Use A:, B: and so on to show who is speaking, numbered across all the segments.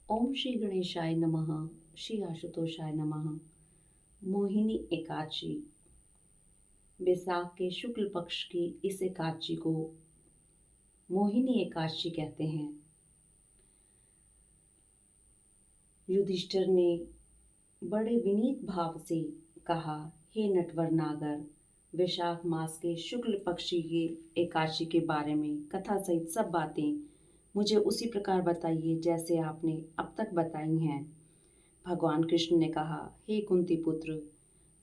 A: ओम श्री गणेशाय नमः। श्री आशुतोषाय नमः। मोहिनी एकादशी। बैसाख के शुक्ल पक्ष की इस एकादशी को मोहिनी एकादशी कहते हैं। युधिष्ठिर ने बड़े विनीत भाव से कहा, हे नटवर नागर, वैशाख मास के शुक्ल पक्षी के एकादशी के बारे में कथा सहित सब बातें मुझे उसी प्रकार बताइए जैसे आपने अब तक बताई हैं। भगवान कृष्ण ने कहा, हे कुंती पुत्र,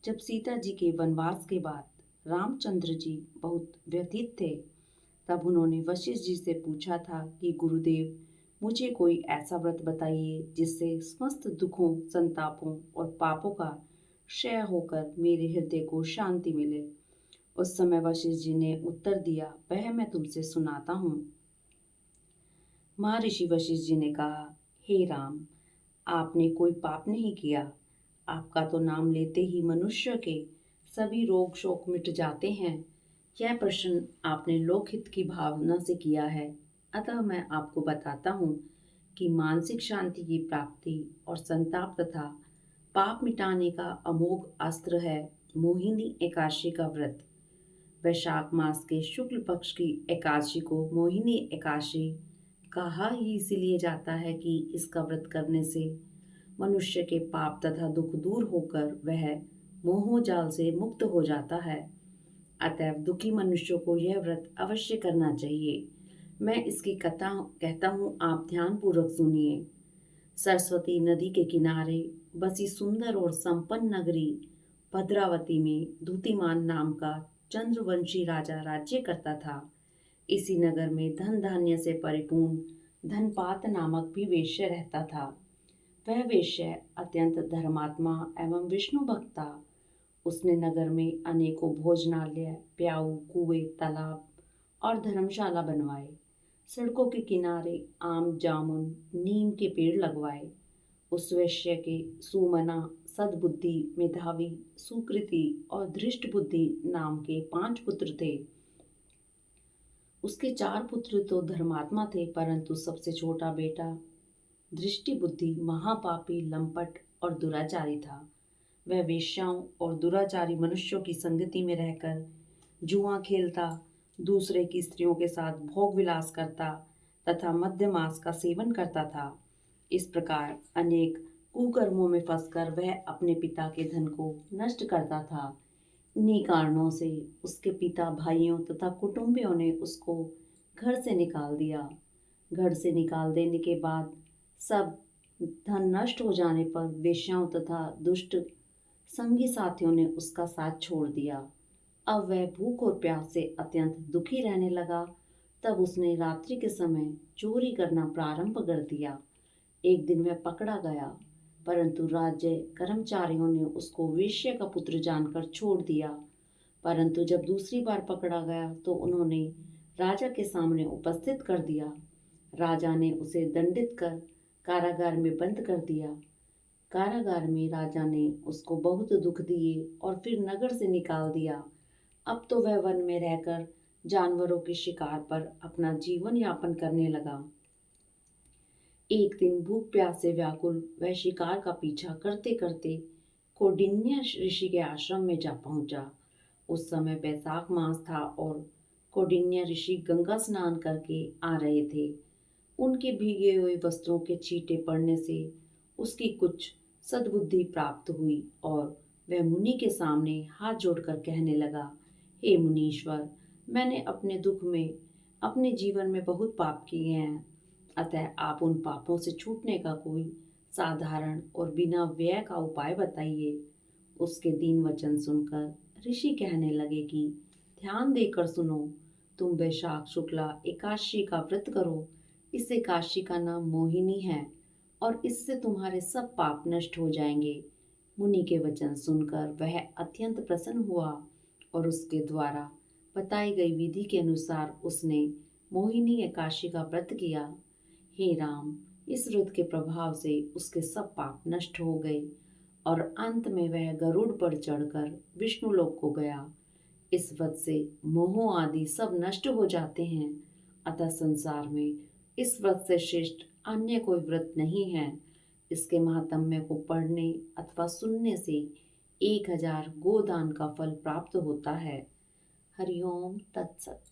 A: जब सीता जी के वनवास के बाद रामचंद्र जी बहुत व्यथित थे, तब उन्होंने वशिष्ठ जी से पूछा था कि गुरुदेव, मुझे कोई ऐसा व्रत बताइए जिससे समस्त दुखों, संतापों और पापों का क्षय होकर मेरे हृदय को शांति मिले। उस समय वशिष्ठ जी ने उत्तर दिया, वह मैं तुमसे सुनाता हूँ। महर्षि वशिष्ठ जी ने कहा, हे राम, आपने कोई पाप नहीं किया। आपका तो नाम लेते ही मनुष्य के सभी रोग शोक मिट जाते हैं। यह प्रश्न आपने लोकहित की भावना से किया है। अतः मैं आपको बताता हूँ कि मानसिक शांति की प्राप्ति और संताप तथा पाप मिटाने का अमोघ अस्त्र है मोहिनी एकादशी का व्रत। वैशाख मास के शुक्ल पक्ष की एकादशी को मोहिनी एकादशी कहा ही इसीलिए जाता है कि इसका व्रत करने से मनुष्य के पाप तथा दुख दूर होकर वह मोह जाल से मुक्त हो जाता है। अतएव दुखी मनुष्यों को यह व्रत अवश्य करना चाहिए। मैं इसकी कथा कहता हूँ, आप ध्यान पूर्वक सुनिए। सरस्वती नदी के किनारे बसी सुंदर और संपन्न नगरी भद्रावती में धूतिमान नाम का चंद्रवंशी राजा राज्य करता था। इसी नगर में धन धान्य से परिपूर्ण धनपात नामक भी वेश्य रहता था। वह वेश्य अत्यंत धर्मात्मा एवं विष्णु भक्त था। उसने नगर में अनेकों भोजनालय, प्याऊ, कुएं, तालाब और धर्मशाला बनवाए। सड़कों के किनारे आम, जामुन, नीम के पेड़ लगवाए। उस वैश्य के सुमना, सद्बुद्धि, मेधावी, सुकृति और धृष्ट बुद्धि नाम के 5 पुत्र थे। उसके 4 पुत्र तो धर्मात्मा थे, परंतु सबसे छोटा बेटा दृष्टि बुद्धि महापापी, लंपट और दुराचारी था। वह वेश्याओं और दुराचारी मनुष्यों की संगति में रहकर जुआ खेलता, दूसरे की स्त्रियों के साथ भोग विलास करता तथा मद्यमांस का सेवन करता था। इस प्रकार अनेक कुकर्मों में फंसकर वह अपने पिता के धन को नष्ट करता था। इन्हीं कारणों से उसके पिता, भाइयों तथा कुटुंबियों ने उसको घर से निकाल दिया। घर से निकाल देने के बाद सब धन नष्ट हो जाने पर वेश्याओं तथा दुष्ट संगी साथियों ने उसका साथ छोड़ दिया। अब वह भूख और प्यास से अत्यंत दुखी रहने लगा। तब उसने रात्रि के समय चोरी करना प्रारंभ कर दिया। एक दिन वह पकड़ा गया, परंतु राज्य कर्मचारियों ने उसको वेश्या का पुत्र जानकर छोड़ दिया। परंतु जब दूसरी बार पकड़ा गया तो उन्होंने राजा के सामने उपस्थित कर दिया। राजा ने उसे दंडित कर कारागार में बंद कर दिया। कारागार में राजा ने उसको बहुत दुख दिए और फिर नगर से निकाल दिया। अब तो वह वन में रहकर जानवरों के शिकार पर अपना जीवन यापन करने लगा। एक दिन भूख प्यास से व्याकुल वह शिकार का पीछा करते करते कौंडिन्य ऋषि के आश्रम में जा पहुंचा। उस समय बैसाख मास था और कौंडिन्य ऋषि गंगा स्नान करके आ रहे थे। उनके भीगे हुए वस्त्रों के छींटे पड़ने से उसकी कुछ सद्बुद्धि प्राप्त हुई और वह मुनि के सामने हाथ जोड़कर कहने लगा, हे मुनीश्वर, मैंने अपने दुख में अपने जीवन में बहुत पाप किए हैं। अतः आप उन पापों से छूटने का कोई साधारण और बिना व्यय का उपाय बताइए। उसके दीन वचन सुनकर ऋषि कहने लगे कि ध्यान देकर सुनो, तुम वैशाख शुक्ला एकादशी का व्रत करो। इस एकादशी का नाम मोहिनी है और इससे तुम्हारे सब पाप नष्ट हो जाएंगे। मुनि के वचन सुनकर वह अत्यंत प्रसन्न हुआ और उसके द्वारा बताई गई विधि के अनुसार उसने मोहिनी एकादशी का व्रत किया। हे राम, इस व्रत के प्रभाव से उसके सब पाप नष्ट हो गए और अंत में वह गरुड़ पर चढ़कर विष्णु लोक को गया। इस व्रत से मोह आदि सब नष्ट हो जाते हैं। अतः संसार में इस व्रत से श्रेष्ठ अन्य कोई व्रत नहीं है। इसके महात्म्य को पढ़ने अथवा सुनने से 1000 गोदान का फल प्राप्त होता है। हरिओम तत्सत।